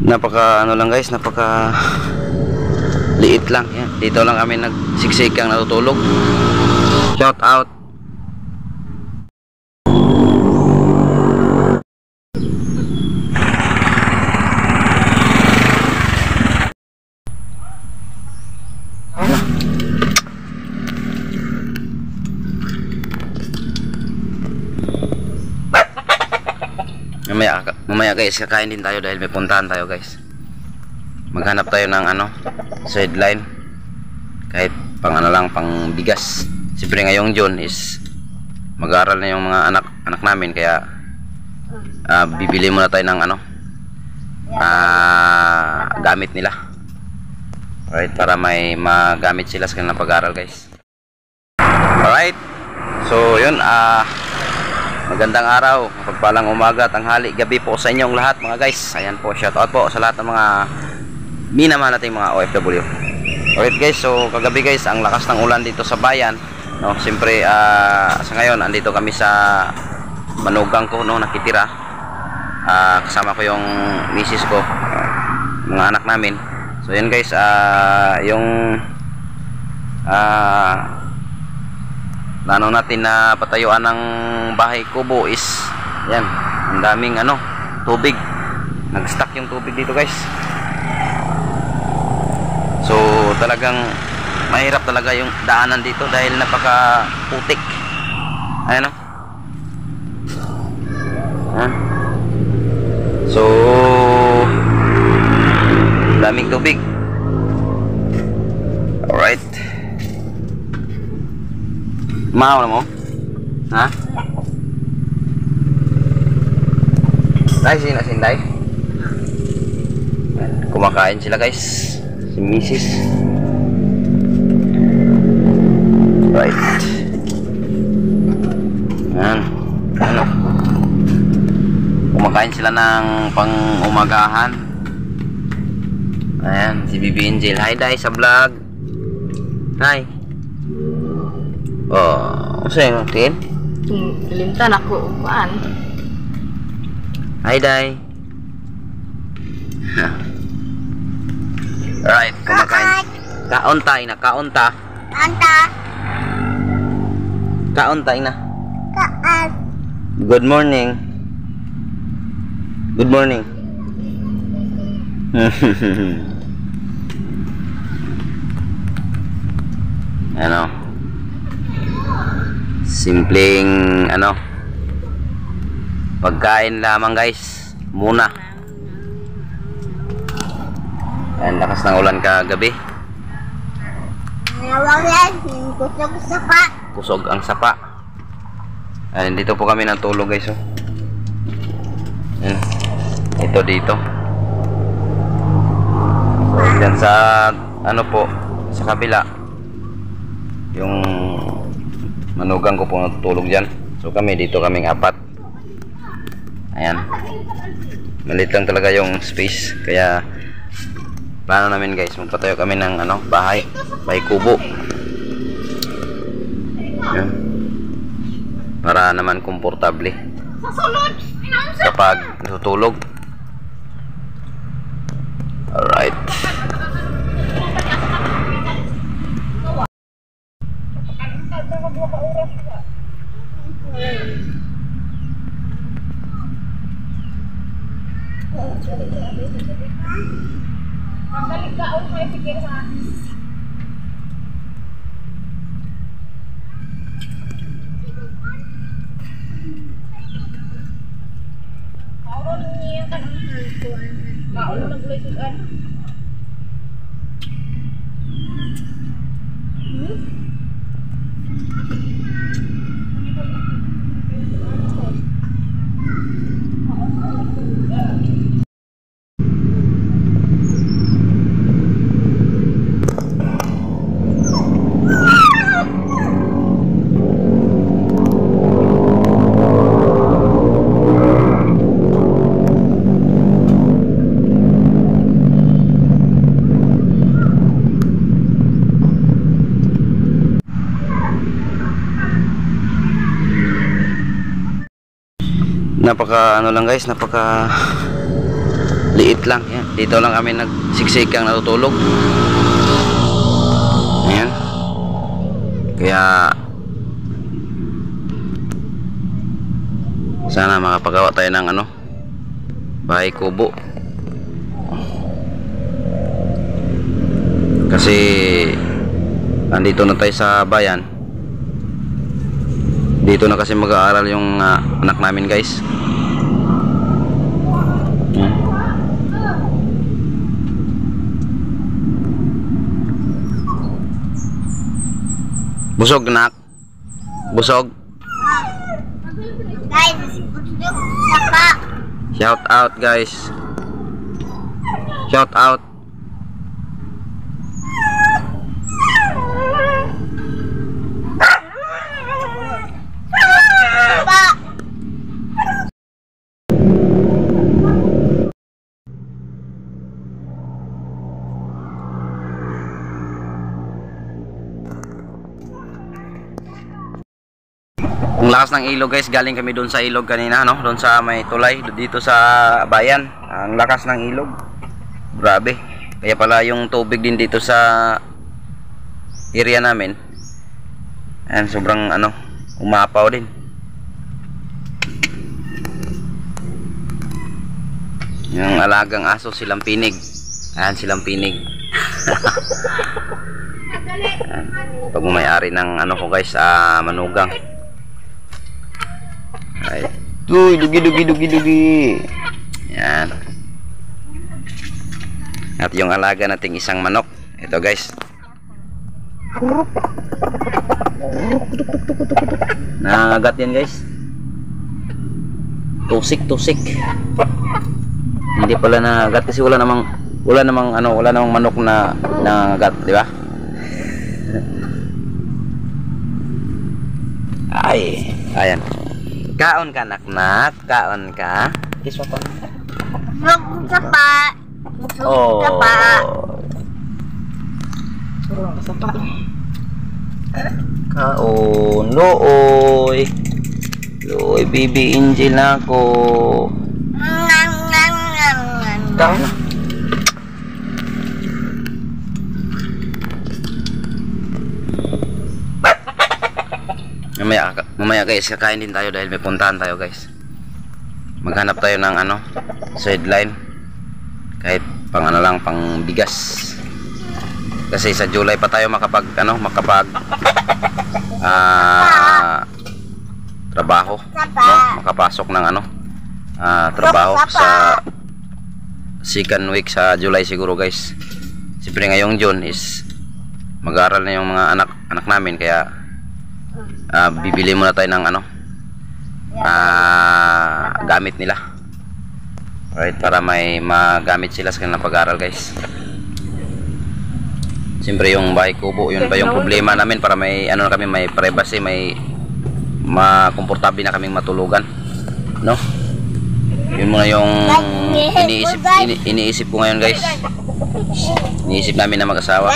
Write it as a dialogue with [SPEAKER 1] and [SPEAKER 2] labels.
[SPEAKER 1] Napaka ano lang guys, napaka liit lang. Yan. Dito lang kami nagsiksikang natutulog. Shout out. Mamaya guys, kakain din tayo dahil may puntahan tayo guys. Maghanap tayo ng ano, sideline. Kahit pang ano lang, pang bigas. Siyempre ngayong June is mag-aaral na yung mga anak namin, kaya bibili muna tayo ng ano, gamit nila. Alright, para may magamit sila sa kanilang pag-aaral guys. Alright, so yun, magandang araw, pagpalang umaga, tanghali, gabi po sa inyong lahat mga guys. Ayan po, shout out po sa lahat ng mga minamahal nating mga OFW. Alright guys, so kagabi guys, ang lakas ng ulan dito sa bayan, no? Siyempre sa ngayon andito kami sa manugang ko, no, nakitira. Kasama ko yung misis ko, mga anak namin. So yan guys, yung plano natin na patayuan ng bahay kubo is yan, ang daming ano, tubig, nag-stuck yung tubig dito guys. So talagang mahirap talaga yung daanan dito dahil napaka putik. Ayan o. So daming tubig. Alright, mau na mo? Ha? Dahil sinday. Kumakain sila guys, si misis. Right. Yan. Ano? Kumakain sila ng pang-umagahan. Ayan, si Bibi Angel. Hi Day sa vlog. Hi. Oh, sa'yo natin?
[SPEAKER 2] Kalimtan ako, upan.
[SPEAKER 1] Hi, Day. Alright, kumakain. Kauntay na, kaunta. Kauntay na. Good morning. Good morning. Ano? Simpleng ano, pagkain lamang guys muna. Ayan, lakas ng ulan kagabi. Kusog ang sapa. Ayan, dito po kami natulog guys, oh. Ayan. Ito dito. So dyan sa ano po, sa kabila yung manugang ko po natutulog dyan. So kami dito, kaming apat. Ayan, maliit lang talaga yung space, kaya plano namin guys, magpatayo kami ng ano, bahay kubo. Ayan, para naman komportable kapag natutulog. Alright. napaka ano lang guys, napaka Liit lang. Yan. Dito lang kami nagsiksikang natutulog. Ayan. Kaya sana makapagawa tayo ng ano, bahay kubo. Kasi andito na tayo sa bayan. Dito na kasi mag-aaral yung anak namin, guys. Busog, nak. Busog.
[SPEAKER 3] Guys, busog saka.
[SPEAKER 1] Shout out, guys. Shout out.
[SPEAKER 3] Pa.
[SPEAKER 1] Ang lakas ng ilog, guys. Galing kami doon sa ilog kanina, no? Doon sa may tulay dito sa bayan. Ang lakas ng ilog. Grabe. Kaya pala yung tubig din dito sa area namin. Ayan, sobrang ano, umapaw din. Yung alagang aso, silang pinig. Ayan, silang pinig. Ayan. Pag may-ari ng ano ko, guys, manugang. Ay, dugi. Yan. At yung alaga nating isang manok. Ito, guys. Nangagat yan, guys. Tusik. Hindi pala nangagat kasi wala namang manok na nangagat, di ba? Ay, ayan. Kaon ka, nak. Kaon ka. Kiswa pa.
[SPEAKER 3] Busog ka pa. Busog ka pa.
[SPEAKER 2] Surong sa pa.
[SPEAKER 1] Kaon. Looy, baby angel ako. Kaon na. Mamaya guys, kakain din tayo dahil may puntahan tayo, guys. Maghanap tayo ng ano, sideline. Kahit pang ano lang, pang bigas. Kasi sa July pa tayo trabaho, no? Makapasok ng ano, trabaho sa second week sa July siguro, guys. Siyempre ngayong June is mag-aaral na yung mga anak namin, kaya bibili muna tayo ng ano, gamit nila. Alright, para may magamit sila sa kanilang pag-aaral, guys. Siyempre yung bahay kubo, yun ba yung problema namin, para may ano kami, may privacy, may makomportable na kaming matulugan, no? Yun muna yung iniisip ko ngayon, guys. Iniisip namin na mag-asawa.